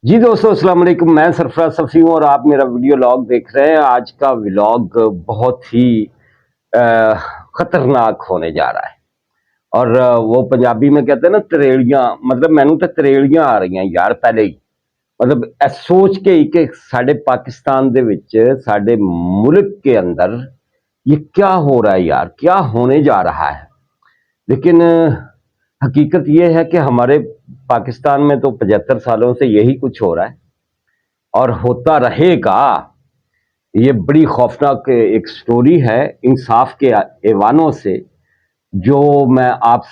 جی دوستو السلام علیکم، میں سرفراز صفی ہوں اور آپ میرا ویڈیو لاگ دیکھ رہے ہیں۔ آج کا ولاگ بہت ہی خطرناک ہونے جا رہا ہے، اور وہ پنجابی میں کہتے ہیں نا تریڑیاں، مطلب مینو تو تریڑیاں آ رہی ہیں یار پہلے ہی، مطلب سوچ کے ہی کہ ساڈے پاکستان دے وچ ساڈے ملک کے اندر یہ کیا ہو رہا ہے یار، کیا ہونے جا رہا ہے۔ لیکن حقیقت یہ ہے کہ ہمارے پاکستان میں تو 75 سالوں سے یہی کچھ ہو رہا ہے اور ہوتا رہے گا۔ یہ بڑی خوفناک ایک سٹوری ہے انصاف کے ایوانوں سے، جو میں آپ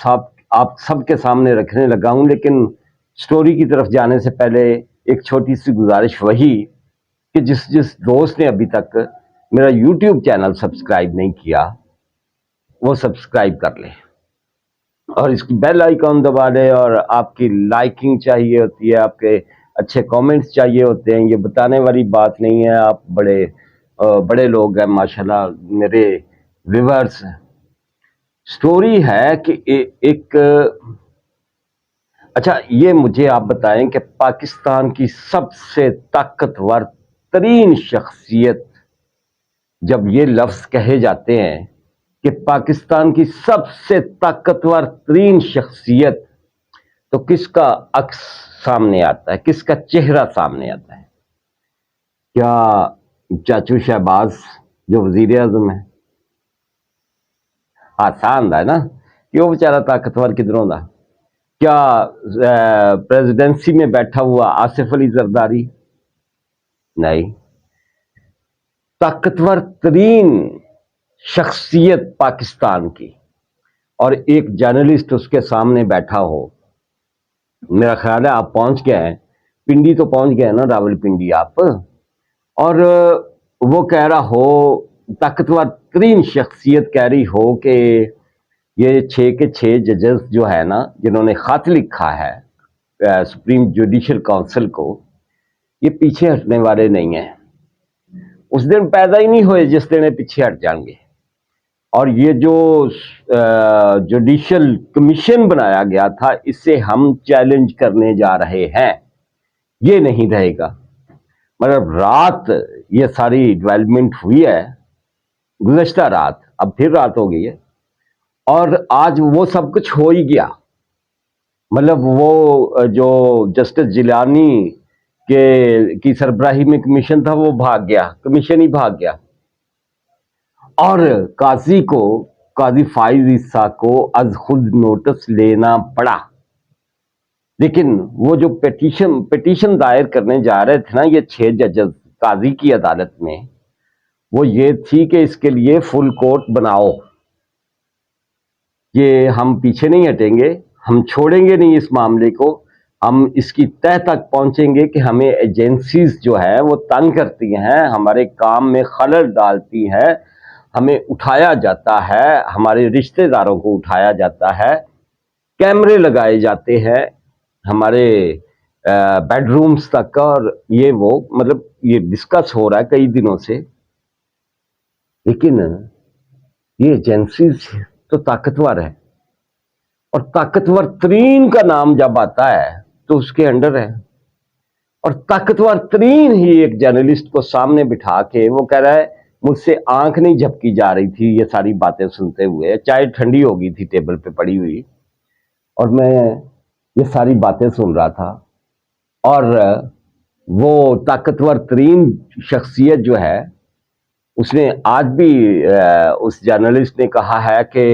سب کے سامنے رکھنے لگا ہوں۔ لیکن سٹوری کی طرف جانے سے پہلے ایک چھوٹی سی گزارش وہی کہ جس دوست نے ابھی تک میرا یوٹیوب چینل سبسکرائب نہیں کیا وہ سبسکرائب کر لے اور اس کی بیل آئیکن دبا دے، اور آپ کی لائکنگ چاہیے ہوتی ہے، آپ کے اچھے کامنٹس چاہیے ہوتے ہیں۔ یہ بتانے والی بات نہیں ہے، آپ بڑے لوگ ہیں ماشاءاللہ میرے ویورز۔ سٹوری ہے کہ ایک اچھا یہ مجھے آپ بتائیں کہ پاکستان کی سب سے طاقتور ترین شخصیت، جب یہ لفظ کہے جاتے ہیں کہ پاکستان کی سب سے طاقتور ترین شخصیت، تو کس کا عکس سامنے آتا ہے، کس کا چہرہ سامنے آتا ہے؟ کیا چاچو شہباز جو وزیر اعظم ہے؟ آسان ہے نا کہ وہ بیچارہ طاقتور کدھروں دا؟ کیا پریزیڈنسی میں بیٹھا ہوا آصف علی زرداری؟ نہیں، طاقتور ترین شخصیت پاکستان کی، اور ایک جرنلسٹ اس کے سامنے بیٹھا ہو۔ میرا خیال ہے آپ پہنچ گئے ہیں پنڈی، تو پہنچ گئے نا راول پنڈی آپ، اور وہ کہہ رہا ہو، طاقتور ترین شخصیت کہہ رہی ہو کہ یہ 6 کے 6 ججز جو ہے نا، جنہوں نے خط لکھا ہے سپریم جوڈیشل کونسل کو، یہ پیچھے ہٹنے والے نہیں ہیں۔ اس دن پیدا ہی نہیں ہوئے جس دن پیچھے ہٹ جائیں گے۔ اور یہ جو جوڈیشل کمیشن بنایا گیا تھا، اسے ہم چیلنج کرنے جا رہے ہیں، یہ نہیں رہے گا۔ مطلب رات یہ ساری ڈیولپمنٹ ہوئی ہے، گزشتہ رات، اب پھر رات ہو گئی ہے، اور آج وہ سب کچھ ہو ہی گیا۔ مطلب وہ جو جسٹس جیلانی کی سربراہی میں کمیشن تھا وہ بھاگ گیا، کمیشن ہی بھاگ گیا، اور قاضی فائز عیسیٰ کو از خود نوٹس لینا پڑا۔ لیکن وہ جو پٹیشن دائر کرنے جا رہے تھے نا یہ 6 ججز قاضی کی عدالت میں، وہ یہ تھی کہ اس کے لیے فل کورٹ بناؤ، کہ ہم پیچھے نہیں ہٹیں گے، ہم چھوڑیں گے نہیں اس معاملے کو، ہم اس کی تہ تک پہنچیں گے کہ ہمیں ایجنسیز جو ہے وہ تنگ کرتی ہیں، ہمارے کام میں خلل ڈالتی ہیں، ہمیں اٹھایا جاتا ہے، ہمارے رشتہ داروں کو اٹھایا جاتا ہے، کیمرے لگائے جاتے ہیں ہمارے بیڈ رومز تک، اور یہ وہ مطلب یہ ڈسکس ہو رہا ہے کئی دنوں سے۔ لیکن یہ ایجنسیز تو طاقتور ہے، اور طاقتور ترین کا نام جب آتا ہے تو اس کے انڈر ہے، اور طاقتور ترین ہی ایک جرنلسٹ کو سامنے بٹھا کے وہ کہہ رہا ہے مجھ سے آنکھ نہیں جھپکی جا رہی تھی یہ ساری باتیں سنتے ہوئے، چائے ٹھنڈی ہو گئی تھی ٹیبل پہ پڑی ہوئی، اور میں یہ ساری باتیں سن رہا تھا۔ اور وہ طاقتور ترین شخصیت جو ہے، اس نے آج بھی اس جرنلسٹ نے کہا ہے کہ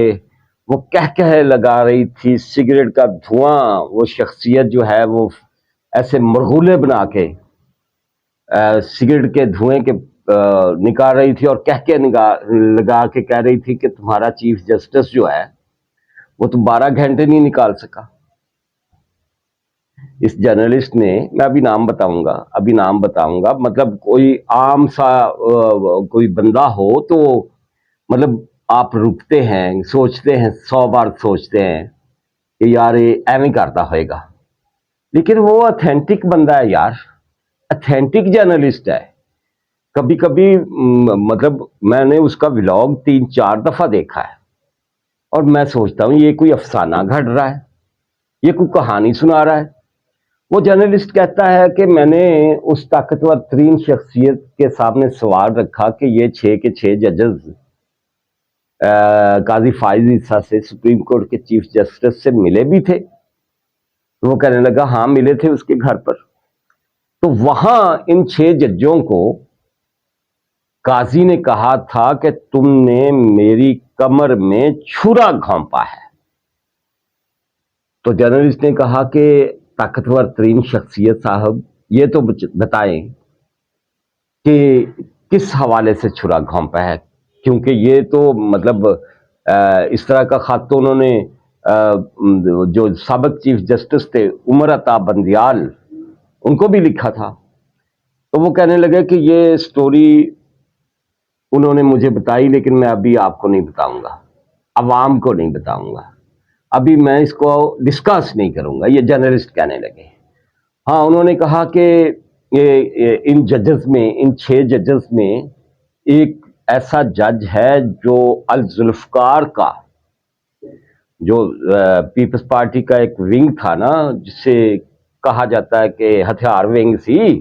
وہ کہہ لگا رہی تھی سگریٹ کا دھواں، وہ شخصیت جو ہے وہ ایسے مرغولے بنا کے سگریٹ کے دھوئیں کے نکال رہی تھی، اور لگا کے کہہ رہی تھی کہ تمہارا چیف جسٹس جو ہے وہ تو 12 گھنٹے نہیں نکال سکا۔ اس جرنلسٹ نے، میں ابھی نام بتاؤں گا، مطلب کوئی عام سا کوئی بندہ ہو تو مطلب آپ رکتے ہیں، سوچتے ہیں، 100 بار سوچتے ہیں کہ یار یہ ایویں کرتا ہوئے گا، لیکن وہ اتھینٹک بندہ ہے یار، اتھینٹک جرنلسٹ ہے۔ کبھی کبھی مطلب میں نے اس کا ولاگ 3-4 دفعہ دیکھا ہے، اور میں سوچتا ہوں یہ کوئی افسانہ گھڑ رہا ہے، یہ کوئی کہانی سنا رہا ہے۔ وہ جرنلسٹ کہتا ہے کہ میں نے اس طاقتور ترین شخصیت کے سامنے سوال رکھا کہ یہ 6 کے 6 ججز قاضی فائز عیسیٰ سے سپریم کورٹ کے چیف جسٹس سے ملے بھی تھے؟ وہ کہنے لگا ہاں ملے تھے اس کے گھر پر. تو وہاں ان 6 ججوں کو قاضی نے کہا تھا کہ تم نے میری کمر میں چھرا گھونپا ہے. تو جرنلسٹ نے کہا کہ طاقتور ترین شخصیت صاحب یہ تو بتائیں کہ کس حوالے سے چھرا گھونپا ہے، کیونکہ یہ تو مطلب اس طرح کا خط تو انہوں نے جو سابق چیف جسٹس تھے عمر عطا بندیال ان کو بھی لکھا تھا. تو وہ کہنے لگے کہ یہ سٹوری انہوں نے مجھے بتائی لیکن میں ابھی آپ کو نہیں بتاؤں گا، عوام کو نہیں بتاؤں گا، ابھی میں اس کو ڈسکس نہیں کروں گا. یہ جرنلسٹ کہنے لگے. ہاں انہوں نے کہا کہ ان ججز میں، ان 6 ججز میں ایک ایسا جج ہے جو الذوالفقار کا، جو پیپلز پارٹی کا ایک ونگ تھا نا، جسے کہا جاتا ہے کہ ہتھیار ونگ سی،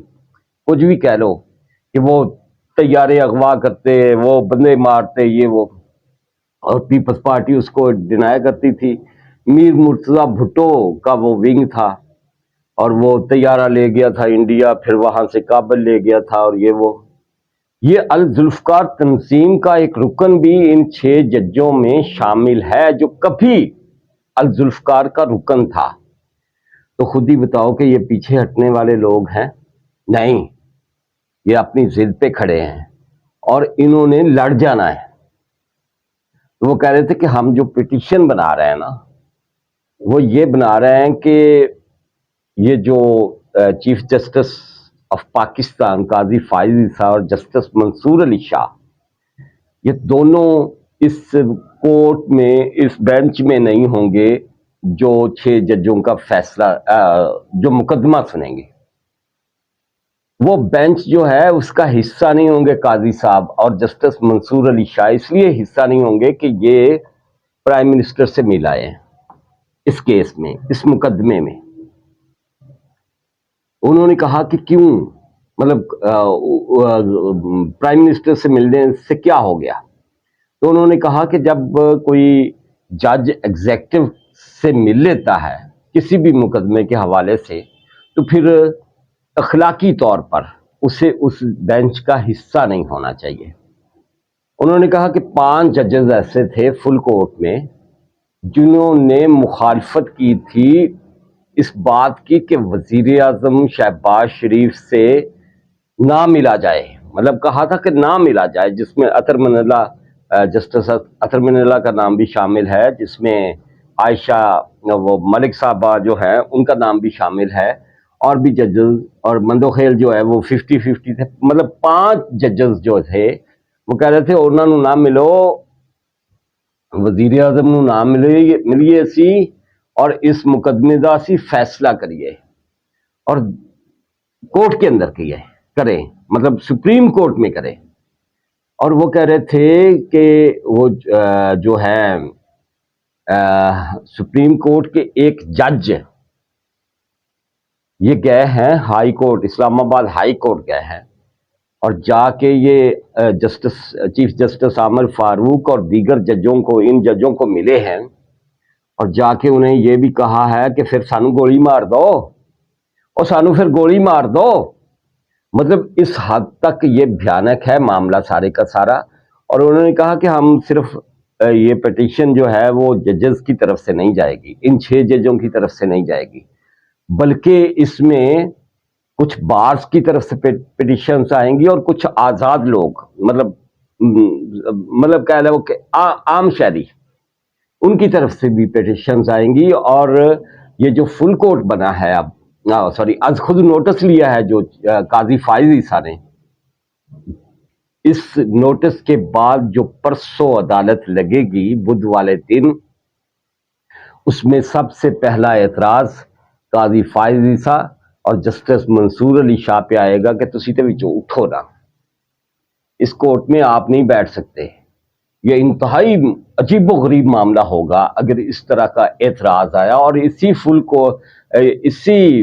کچھ بھی کہہ لو، کہ وہ طیارے اغوا کرتے، وہ بندے مارتے، یہ وہ، اور پیپلز پارٹی اس کو ڈینائی کرتی تھی. میر مرتضی بھٹو کا وہ ونگ تھا اور وہ طیارہ لے گیا تھا انڈیا، پھر وہاں سے کابل لے گیا تھا، اور یہ الذوالفقار تنظیم کا ایک رکن بھی ان 6 ججوں میں شامل ہے جو کبھی الذوالفقار کا رکن تھا. تو خود ہی بتاؤ کہ یہ پیچھے ہٹنے والے لوگ ہیں؟ نہیں، یہ اپنی ضد پہ کھڑے ہیں اور انہوں نے لڑ جانا ہے. وہ کہہ رہے تھے کہ ہم جو پٹیشن بنا رہے ہیں نا، وہ یہ بنا رہے ہیں کہ یہ جو چیف جسٹس آف پاکستان قاضی فائز عیسیٰ اور جسٹس منصور علی شاہ، یہ دونوں اس کورٹ میں، اس بینچ میں نہیں ہوں گے جو 6 ججوں کا فیصلہ جو مقدمہ سنیں گے. وہ بینچ جو ہے اس کا حصہ نہیں ہوں گے قاضی صاحب اور جسٹس منصور علی شاہ. اس لیے حصہ نہیں ہوں گے کہ یہ پرائم منسٹر سے مل آئے ہیں اس کیس میں، اس مقدمے میں. انہوں نے کہا کہ کیوں، مطلب پرائم منسٹر سے ملنے سے کیا ہو گیا؟ تو انہوں نے کہا کہ جب کوئی جج ایگزیکٹو سے مل لیتا ہے کسی بھی مقدمے کے حوالے سے تو پھر اخلاقی طور پر اسے اس بینچ کا حصہ نہیں ہونا چاہیے. انہوں نے کہا کہ 5 ججز ایسے تھے فل کورٹ میں جنہوں نے مخالفت کی تھی اس بات کی کہ وزیر اعظم شہباز شریف سے نہ ملا جائے، مطلب کہا تھا کہ نہ ملا جائے، جس میں اطہر من اللہ، جسٹس اطہر من اللہ کا نام بھی شامل ہے، جس میں عائشہ وہ ملک صاحبہ جو ہیں ان کا نام بھی شامل ہے، اور بھی ججز، اور مندوخیل جو ہے وہ 50-50 تھے. مطلب 5 ججز جو تھے وہ کہہ رہے تھے انہوں نے نہ ملو، وزیر اعظم نو نہ ملیے اسی، اور اس مقدمے دا اسی فیصلہ کریے اور کورٹ کے اندر کریں، مطلب سپریم کورٹ میں کریں. اور وہ کہہ رہے تھے کہ وہ جو ہے سپریم کورٹ کے ایک جج یہ گئے ہیں ہائی کورٹ، اسلام آباد ہائی کورٹ گئے ہیں، اور جا کے یہ چیف جسٹس عامر فاروق اور دیگر ججوں کو، ان ججوں کو ملے ہیں، اور جا کے انہیں یہ بھی کہا ہے کہ پھر سانو گولی مار دو، اور سانو پھر گولی مار دو. مطلب اس حد تک یہ بھیانک ہے معاملہ سارے کا سارا. اور انہوں نے کہا کہ ہم صرف یہ پٹیشن جو ہے وہ ججز کی طرف سے نہیں جائے گی، ان 6 ججوں کی طرف سے نہیں جائے گی، بلکہ اس میں کچھ بارز کی طرف سے پٹیشنز آئیں گی اور کچھ آزاد لوگ، مطلب کہہ لو کہ عام شہری، ان کی طرف سے بھی پٹیشنز آئیں گی. اور یہ جو فل کورٹ بنا ہے اب، از خود نوٹس لیا ہے جو قاضی فائز عیسیٰ نے، اس نوٹس کے بعد جو پرسوں عدالت لگے گی بدھ والے دن، اس میں سب سے پہلا اعتراض قاضی فائز عیسیٰ اور جسٹس منصور علی شاہ پہ آئے گا کہ تسی تے وچوں اٹھو نا، اس کورٹ میں آپ نہیں بیٹھ سکتے. یہ انتہائی عجیب و غریب معاملہ ہوگا اگر اس طرح کا اعتراض آیا. اور اسی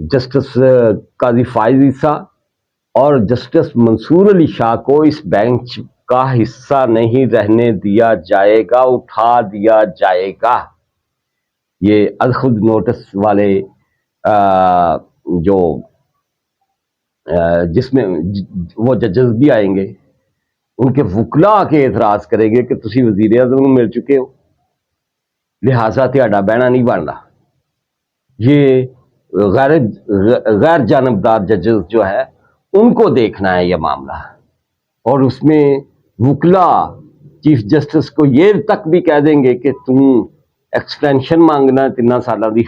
جسٹس قاضی فائز عیسیٰ اور جسٹس منصور علی شاہ کو اس بینچ کا حصہ نہیں رہنے دیا جائے گا، اٹھا دیا جائے گا۔ یہ الخود نوٹس والے جو جس میں وہ ججز بھی آئیں گے، ان کے وکلا کے اعتراض کریں گے کہ تسی وزیر اعظم کو مل چکے ہو، لہٰذا تہاڈا بہنا نہیں بنتا۔ یہ غیر جانبدار ججز جو ہے ان کو دیکھنا ہے یہ معاملہ، اور اس میں وکلا چیف جسٹس کو یہ تک بھی کہہ دیں گے کہ تم ایکسٹینشن مانگنا 3 سالہ دی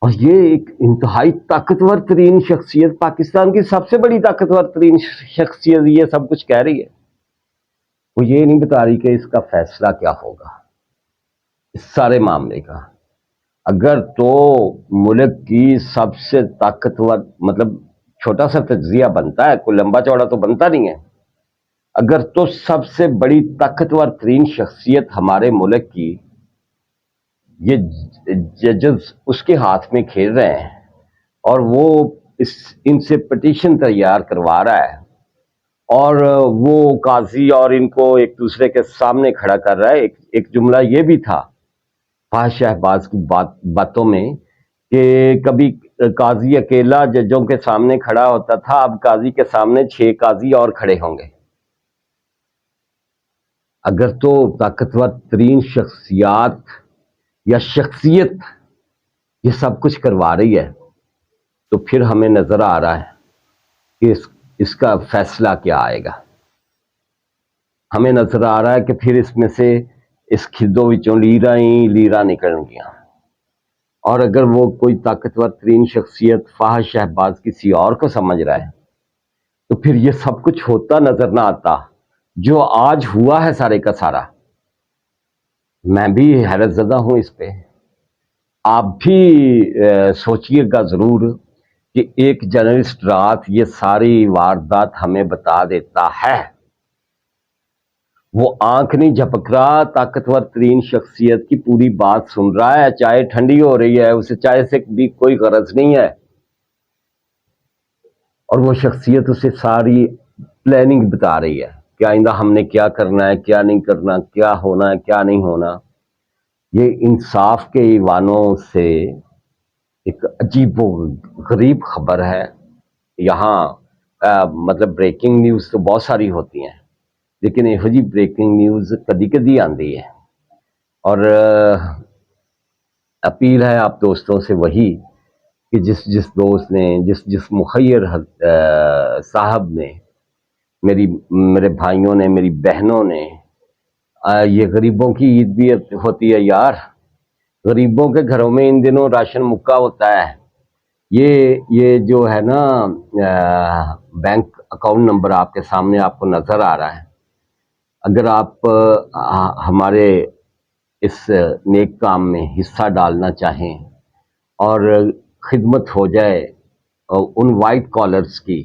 اور یہ ایک انتہائی طاقتور ترین شخصیت، پاکستان کی سب سے بڑی طاقتور ترین شخصیت یہ سب کچھ کہہ رہی ہے، وہ یہ نہیں بتا رہی کہ اس کا فیصلہ کیا ہوگا اس سارے معاملے کا۔ اگر تو ملک کی سب سے طاقتور، مطلب چھوٹا سا تجزیہ بنتا ہے، کوئی لمبا چوڑا تو بنتا نہیں ہے، اگر تو سب سے بڑی طاقتور ترین شخصیت ہمارے ملک کی یہ ججز اس کے ہاتھ میں کھیل رہے ہیں اور وہ ان سے پٹیشن تیار کروا رہا ہے، اور وہ قاضی اور ان کو ایک دوسرے کے سامنے کھڑا کر رہا ہے۔ ایک جملہ یہ بھی تھا فاحش شہباز کی باتوں میں کہ کبھی قاضی اکیلا ججوں کے سامنے کھڑا ہوتا تھا، اب قاضی کے سامنے 6 قاضی اور کھڑے ہوں گے۔ اگر تو طاقتور ترین شخصیت یہ سب کچھ کروا رہی ہے تو پھر ہمیں نظر آ رہا ہے کہ اس کا فیصلہ کیا آئے گا۔ ہمیں نظر آ رہا ہے کہ پھر اس میں سے اس کھدوں وچوں لیرا نکل گیا، اور اگر وہ کوئی طاقتور ترین شخصیت فاحش شہباز کسی اور کو سمجھ رہا ہے تو پھر یہ سب کچھ ہوتا نظر نہ آتا جو آج ہوا ہے سارے کا سارا۔ میں بھی حیرت زدہ ہوں اس پہ، آپ بھی سوچئے گا ضرور کہ ایک جرنلسٹ رات یہ ساری واردات ہمیں بتا دیتا ہے، وہ آنکھ نہیں جھپک رہا، طاقتور ترین شخصیت کی پوری بات سن رہا ہے، چائے ٹھنڈی ہو رہی ہے، اسے چائے سے بھی کوئی غرض نہیں ہے، اور وہ شخصیت اسے ساری پلاننگ بتا رہی ہے کہ آئندہ ہم نے کیا کرنا ہے، کیا نہیں کرنا، کیا ہونا ہے، کیا نہیں ہونا۔ یہ انصاف کے ایوانوں سے ایک عجیب و غریب خبر ہے۔ یہاں مطلب بریکنگ نیوز تو بہت ساری ہوتی ہیں، لیکن یہ جی بریکنگ نیوز کدی کدی آتی ہے، اور اپیل ہے آپ دوستوں سے وہی کہ جس دوست نے جس مخیر صاحب نے، میرے بھائیوں نے، میری بہنوں نے، یہ غریبوں کی عید بھی ہوتی ہے یار، غریبوں کے گھروں میں ان دنوں راشن مکا ہوتا ہے۔ یہ جو ہے نا بینک اکاؤنٹ نمبر آپ کے سامنے آپ کو نظر آ رہا ہے، اگر آپ ہمارے اس نیک کام میں حصہ ڈالنا چاہیں اور خدمت ہو جائے ان وائٹ کالرز کی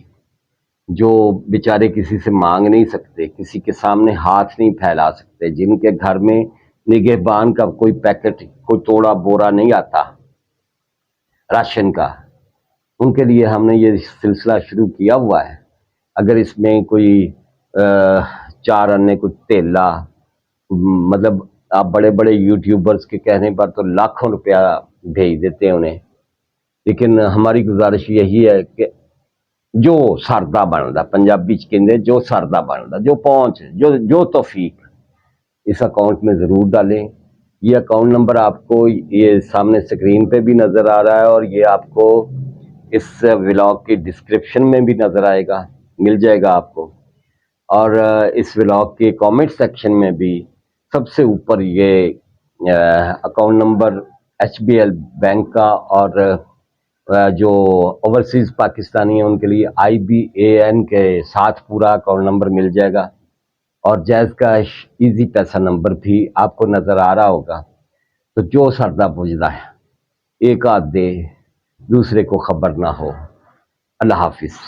جو بیچارے کسی سے مانگ نہیں سکتے، کسی کے سامنے ہاتھ نہیں پھیلا سکتے، جن کے گھر میں نگہبان کا کوئی پیکٹ، کوئی توڑا بورا نہیں آتا راشن کا، ان کے لیے ہم نے یہ سلسلہ شروع کیا ہوا ہے۔ اگر اس میں کوئی 4 انے کچھ تیلا، مطلب آپ بڑے بڑے یوٹیوبرز کے کہنے پر تو لاکھوں روپیہ بھیج دیتے ہیں انہیں، لیکن ہماری گزارش یہی ہے کہ جو سردا بنتا، پنجابی چکندے جو سردا بنتا، جو پہنچ، جو توفیق اس اکاؤنٹ میں ضرور ڈالیں۔ یہ اکاؤنٹ نمبر آپ کو یہ سامنے سکرین پہ بھی نظر آ رہا ہے، اور یہ آپ کو اس ولاگ کی ڈسکرپشن میں بھی نظر آئے گا، مل جائے گا آپ کو، اور اس ولاگ کے کامنٹ سیکشن میں بھی سب سے اوپر یہ اکاؤنٹ نمبر HBL بینک کا، اور جو اوورسیز پاکستانی ہیں ان کے لیے IBAN کے ساتھ پورا اکاؤنٹ نمبر مل جائے گا، اور جائز کیش ایزی پیسہ نمبر بھی آپ کو نظر آ رہا ہوگا۔ تو جو سردا پوجدا ہے ایک آدھ دے، دوسرے کو خبر نہ ہو۔ اللہ حافظ۔